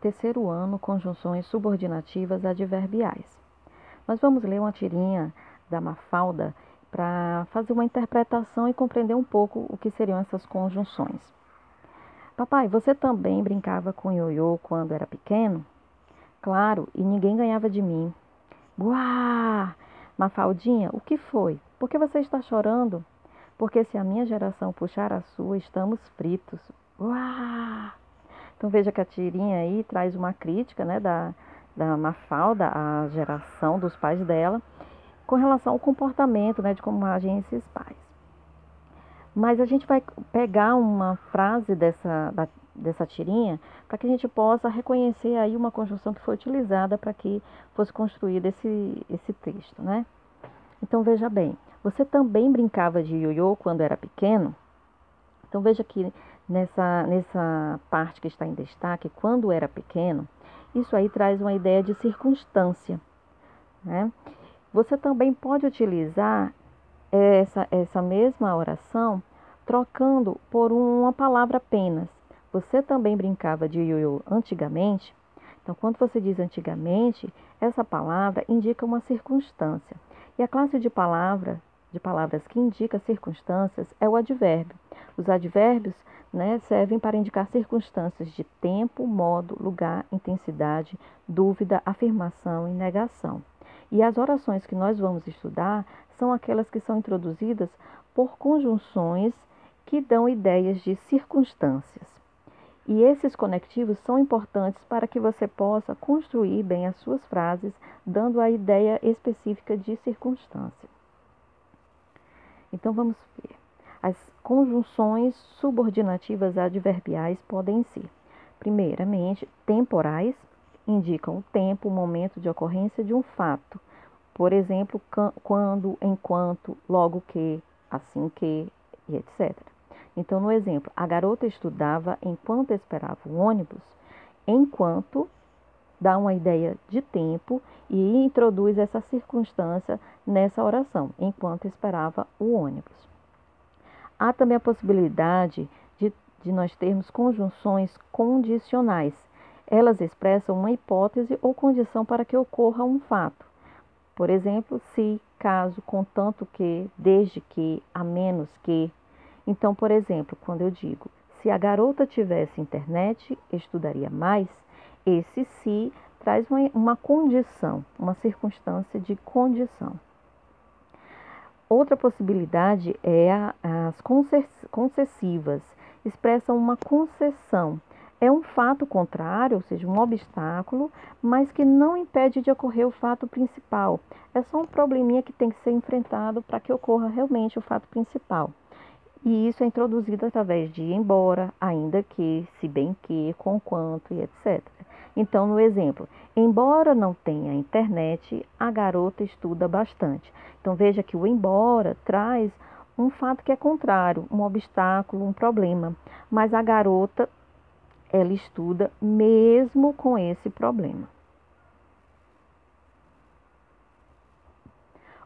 Terceiro ano, conjunções subordinativas adverbiais. Nós vamos ler uma tirinha da Mafalda para fazer uma interpretação e compreender um pouco o que seriam essas conjunções. Papai, você também brincava com ioiô quando era pequeno? Claro, e ninguém ganhava de mim. Buá! Mafaldinha, o que foi? Por que você está chorando? Porque se a minha geração puxar a sua, estamos fritos. Uá! Então veja que a tirinha aí traz uma crítica, né, da Mafalda à geração dos pais dela, com relação ao comportamento, né, de como agem esses pais. Mas a gente vai pegar uma frase dessa tirinha para que a gente possa reconhecer aí uma conjunção que foi utilizada para que fosse construído esse texto, né? Então veja bem, você também brincava de ioiô quando era pequeno? Então veja que nessa parte que está em destaque, quando era pequeno, isso aí traz uma ideia de circunstância, né? Você também pode utilizar essa mesma oração trocando por uma palavra apenas. Você também brincava de ioiô antigamente? Então, quando você diz antigamente, essa palavra indica uma circunstância. E a classe de palavras que indica circunstâncias é o advérbio. Os advérbios, né, servem para indicar circunstâncias de tempo, modo, lugar, intensidade, dúvida, afirmação e negação. E as orações que nós vamos estudar são aquelas que são introduzidas por conjunções que dão ideias de circunstâncias. E esses conectivos são importantes para que você possa construir bem as suas frases, dando a ideia específica de circunstância. Então vamos ver. As conjunções subordinativas adverbiais podem ser, primeiramente, temporais, indicam o tempo, o momento de ocorrência de um fato. Por exemplo, quando, enquanto, logo que, assim que, e etc. Então, no exemplo, a garota estudava enquanto esperava o ônibus. Enquanto dá uma ideia de tempo e introduz essa circunstância nessa oração, enquanto esperava o ônibus. Há também a possibilidade de nós termos conjunções condicionais. Elas expressam uma hipótese ou condição para que ocorra um fato. Por exemplo, se, caso, contanto que, desde que, a menos que. Então, por exemplo, quando eu digo, se a garota tivesse internet, estudaria mais, esse se traz uma condição, uma circunstância de condição. Outra possibilidade é as concessivas, expressam uma concessão. É um fato contrário, ou seja, um obstáculo, mas que não impede de ocorrer o fato principal. É só um probleminha que tem que ser enfrentado para que ocorra realmente o fato principal. E isso é introduzido através de embora, ainda que, se bem que, conquanto e etc. Então, no exemplo, embora não tenha internet, a garota estuda bastante. Então, veja que o embora traz um fato que é contrário, um obstáculo, um problema. Mas a garota, ela estuda mesmo com esse problema.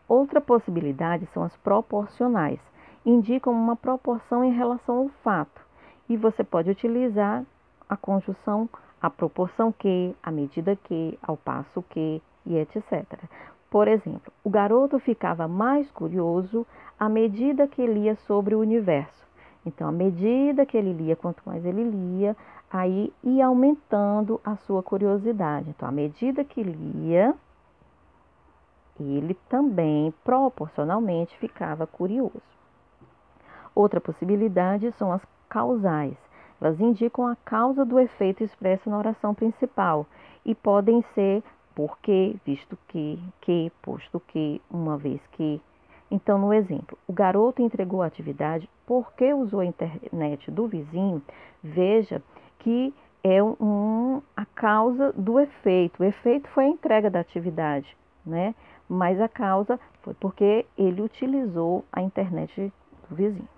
Outra possibilidade são as proporcionais. Indicam uma proporção em relação ao fato. E você pode utilizar a conjunção à proporção que, à medida que, ao passo que e etc. Por exemplo, o garoto ficava mais curioso à medida que lia sobre o universo. Então, à medida que ele lia, quanto mais ele lia, aí ia aumentando a sua curiosidade. Então, à medida que lia, ele também proporcionalmente ficava curioso. Outra possibilidade são as causais. Elas indicam a causa do efeito expresso na oração principal e podem ser porque, visto que, posto que, uma vez que. Então, no exemplo, o garoto entregou a atividade porque usou a internet do vizinho. Veja que é a causa do efeito. O efeito foi a entrega da atividade, né? Mas a causa foi porque ele utilizou a internet do vizinho.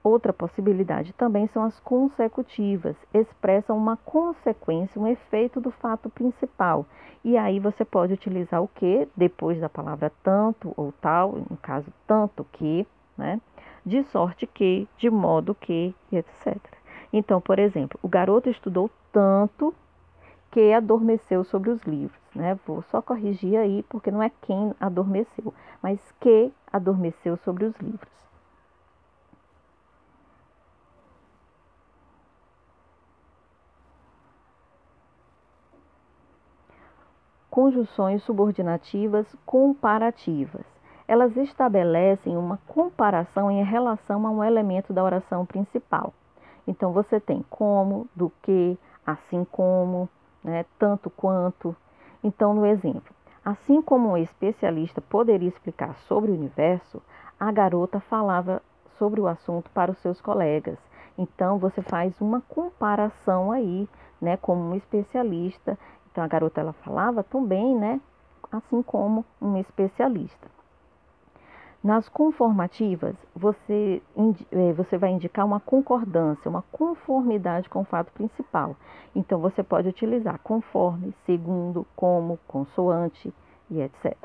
Outra possibilidade também são as consecutivas, expressam uma consequência, um efeito do fato principal. E aí você pode utilizar o que depois da palavra tanto ou tal, no caso tanto que, né? De sorte que, de modo que, etc. Então, por exemplo, o garoto estudou tanto que adormeceu sobre os livros, né? Vou só corrigir aí, porque não é quem adormeceu, mas que adormeceu sobre os livros. Conjunções subordinativas comparativas. Elas estabelecem uma comparação em relação a um elemento da oração principal. Então, você tem como, do que, assim como, né, tanto quanto. Então, no exemplo, assim como um especialista poderia explicar sobre o universo, a garota falava sobre o assunto para os seus colegas. Então, você faz uma comparação aí, né, como um especialista. Então, a garota ela falava também, né, assim como um especialista. Nas conformativas, você vai indicar uma concordância, uma conformidade com o fato principal. Então, você pode utilizar conforme, segundo, como, consoante e etc.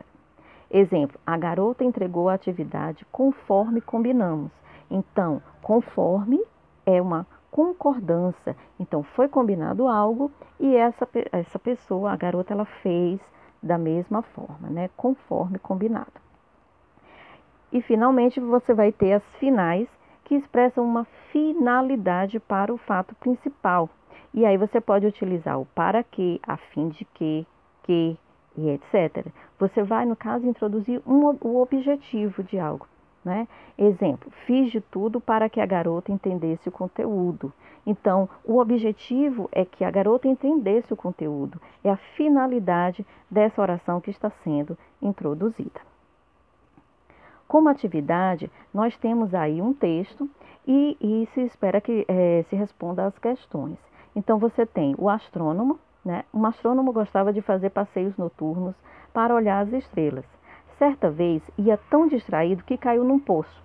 Exemplo, a garota entregou a atividade conforme combinamos. Então, conforme é uma concordância. Então, foi combinado algo e essa pessoa, a garota, ela fez da mesma forma, né? Conforme combinado. E, finalmente, você vai ter as finais, que expressam uma finalidade para o fato principal. E aí você pode utilizar o para que, a fim de que e etc. Você vai, no caso, introduzir o objetivo de algo, né? Exemplo, fiz de tudo para que a garota entendesse o conteúdo. Então, o objetivo é que a garota entendesse o conteúdo. É a finalidade dessa oração que está sendo introduzida. Como atividade, nós temos aí um texto e se espera que se responda às questões. Então, você tem o astrônomo, né? Um astrônomo gostava de fazer passeios noturnos para olhar as estrelas. Certa vez, ia tão distraído que caiu num poço.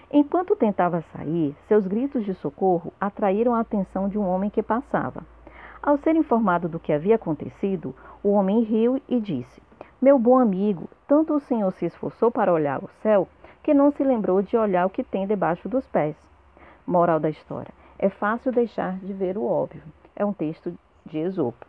Enquanto tentava sair, seus gritos de socorro atraíram a atenção de um homem que passava. Ao ser informado do que havia acontecido, o homem riu e disse: meu bom amigo, tanto o senhor se esforçou para olhar o céu, que não se lembrou de olhar o que tem debaixo dos pés. Moral da história: é fácil deixar de ver o óbvio. É um texto de Esopo.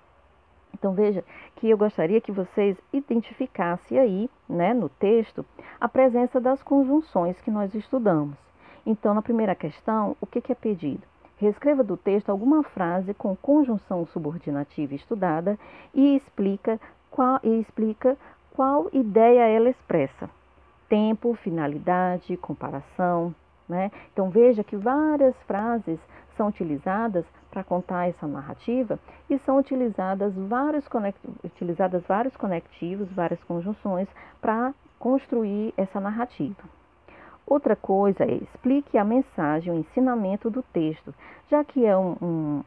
Então, veja que eu gostaria que vocês identificassem aí, né, no texto, a presença das conjunções que nós estudamos. Então, na primeira questão, o que é pedido? Reescreva do texto alguma frase com conjunção subordinativa estudada e explica qual ideia ela expressa. Tempo, finalidade, comparação, né? Então, veja que várias frases são utilizadas para contar essa narrativa e são utilizadas vários conectivos, várias conjunções para construir essa narrativa. Outra coisa é explique a mensagem, o ensinamento do texto, já que é uma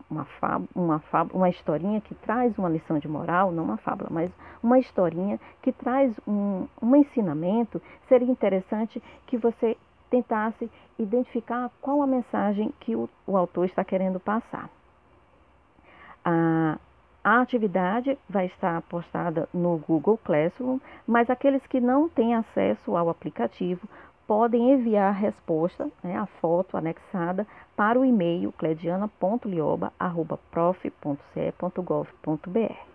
historinha que traz uma lição de moral, não uma fábula, mas uma historinha que traz um ensinamento, seria interessante que você tentasse identificar qual a mensagem que o autor está querendo passar. A atividade vai estar postada no Google Classroom, mas aqueles que não têm acesso ao aplicativo podem enviar a resposta, né, a foto anexada, para o e-mail clediana.lioba@prof.ce.gov.br.